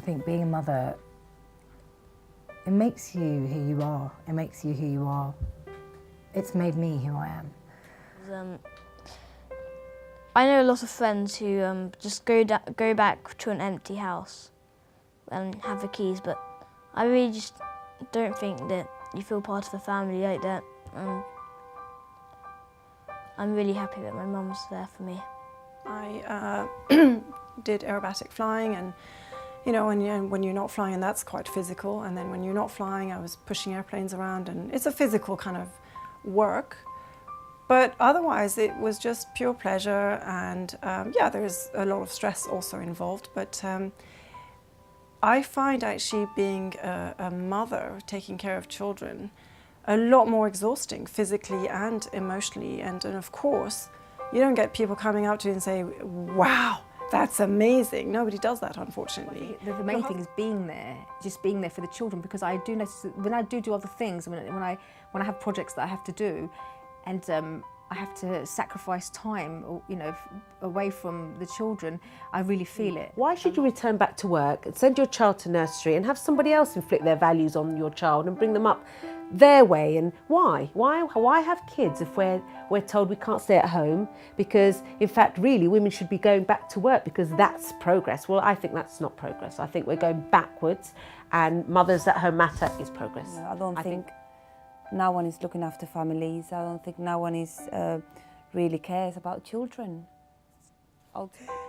I think being a mother, it makes you who you are. It makes you who you are. It's made me who I am. I know a lot of friends who just go back to an empty house and have the keys, but I really just don't think that you feel part of a family like that. I'm really happy that my mum's there for me. I did aerobatic flying, and you know, when you're not flying, that's quite physical, and then when you're not flying, I was pushing airplanes around, and it's a physical kind of work. But otherwise, it was just pure pleasure, and yeah, there's a lot of stress also involved. But I find actually being a mother, taking care of children, a lot more exhausting physically and emotionally. And of course, you don't get people coming up to you and say, "Wow, that's amazing." Nobody does that, unfortunately. The main thing is being there, just being there for the children, because I do notice that when I do other things, when I have projects that I have to do, and I have to sacrifice time, you know, away from the children, I really feel it. Why should you return back to work and send your child to nursery and have somebody else inflict their values on your child and bring them up their way? And why? Why have kids if we're told we can't stay at home? Because in fact, really, women should be going back to work because that's progress. Well, I think that's not progress. I think we're going backwards, and mothers at home matter is progress. I don't think no one is looking after families. I don't think no one is really cares about children.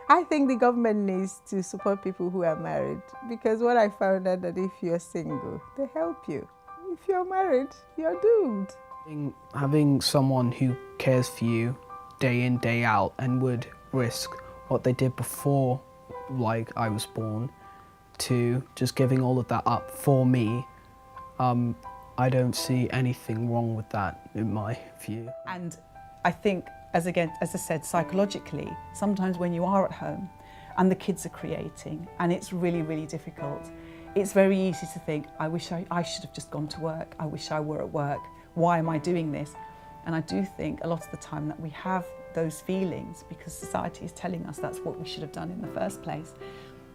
I think the government needs to support people who are married, because what I found out that if you're single, they help you. If you're married, you're doomed. Having someone who cares for you day in, day out, and would risk what they did before, like I was born, to just giving all of that up for me, I don't see anything wrong with that in my view. And I think, as I said, psychologically, sometimes when you are at home and the kids are creating and it's really, really difficult, it's very easy to think, I wish I should have just gone to work. I wish I were at work. Why am I doing this? And I do think a lot of the time that we have those feelings because society is telling us that's what we should have done in the first place.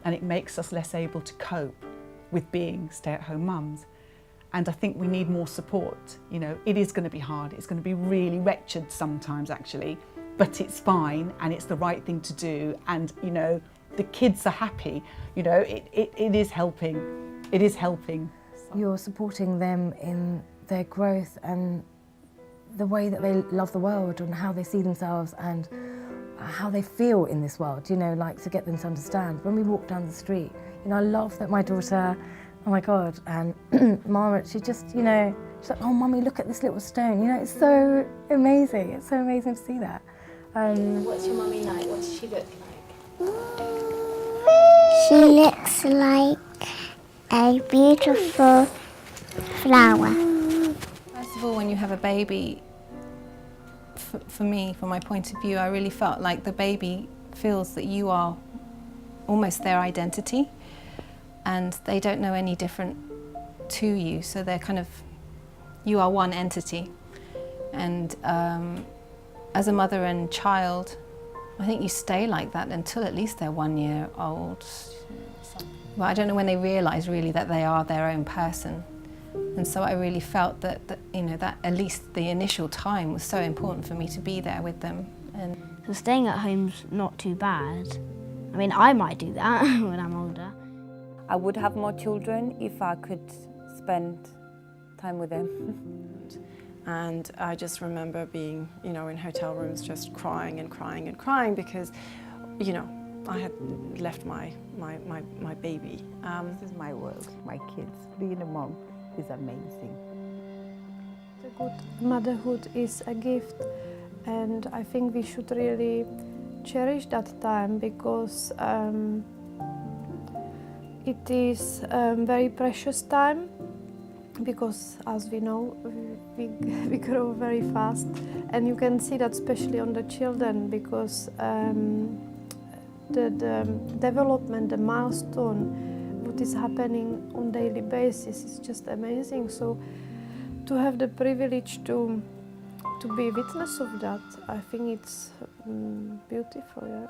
And it makes us less able to cope with being stay-at-home mums. And I think we need more support. You know, it is going to be hard. It's going to be really wretched sometimes, actually, but it's fine and it's the right thing to do. And, you know, the kids are happy. You know, it is helping. It is helping. You're supporting them in their growth and the way that they love the world and how they see themselves and how they feel in this world, you know, like to get them to understand. When we walk down the street, you know, I love that my daughter, oh my God, and Mama, she just, you know, she's like, oh, Mummy, look at this little stone. You know, it's so amazing. It's so amazing to see that. What's your mummy like? What does she look like? She looks like a beautiful flower. First of all, when you have a baby, for me, from my point of view, I really felt like the baby feels that you are almost their identity. And they don't know any different to you, so they're kind of, you are one entity. And as a mother and child, I think you stay like that until at least they're 1 year old. Well, I don't know when they realise really that they are their own person. And so I really felt that you know, that at least the initial time was so important for me to be there with them. And so staying at home's not too bad. I mean, I might do that when I'm older. I would have more children if I could spend time with them. And I just remember being, you know, in hotel rooms just crying and crying and crying because, you know, I had left my baby. This is my world, my kids. Being a mom is amazing. The good motherhood is a gift, and I think we should really cherish that time because it is a very precious time because, as we know, we grow very fast, and you can see that especially on the children because the development, the milestone, what is happening on daily basis is just amazing. So to have the privilege to be witness of that, I think it's beautiful. Yeah.